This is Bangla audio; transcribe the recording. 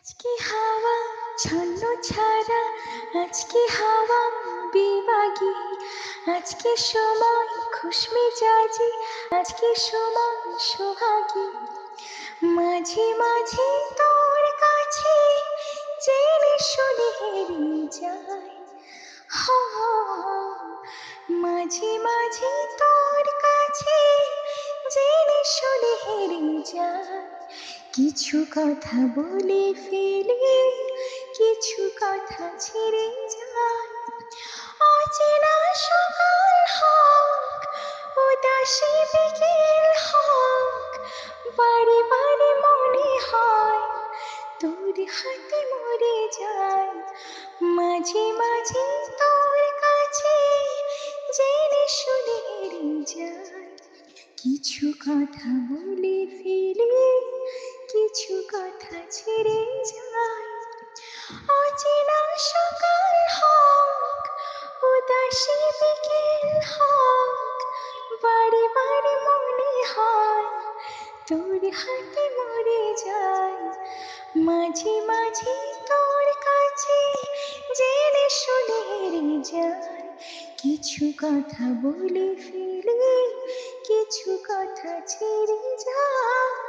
আজকে হাওয়া ছন্ন ছাড়া, আজকে হাওয়া বিভাগী, আজকে সময় খুশমিজাজি, আজকে সময় সোহাগী। মাঝে মাঝে তোর কাছে জেনে শুনে হেরে যায়, মাঝে মাঝে তোর কাছে জেনে শুনে হেরে যায়। কিছু কথা বলে ফেলি, কিছু কথা ছেড়ে যায়। অচেনা সকাল হোক, উদাসী বিকেল হোক, বারে বারে মনে হয় তোর হাতে মরে যায়। মাঝে মাঝে তোর কাছে জেনে শুনে হেরে যায়। কিছু কথা বলে ফেলি, কিছু কথা ছেড়ে যায়। অচেনা সকাল হোক, উদাসী বিকেল হোক, বারে বারে মনে হয় তোর হাতে মরে যায়। মাঝে মাঝে তোর কাছে জেনে শুনে হেরে যায়। কিছু কথা বলে ফেলি, কিছু কথা ছেড়ে যায়।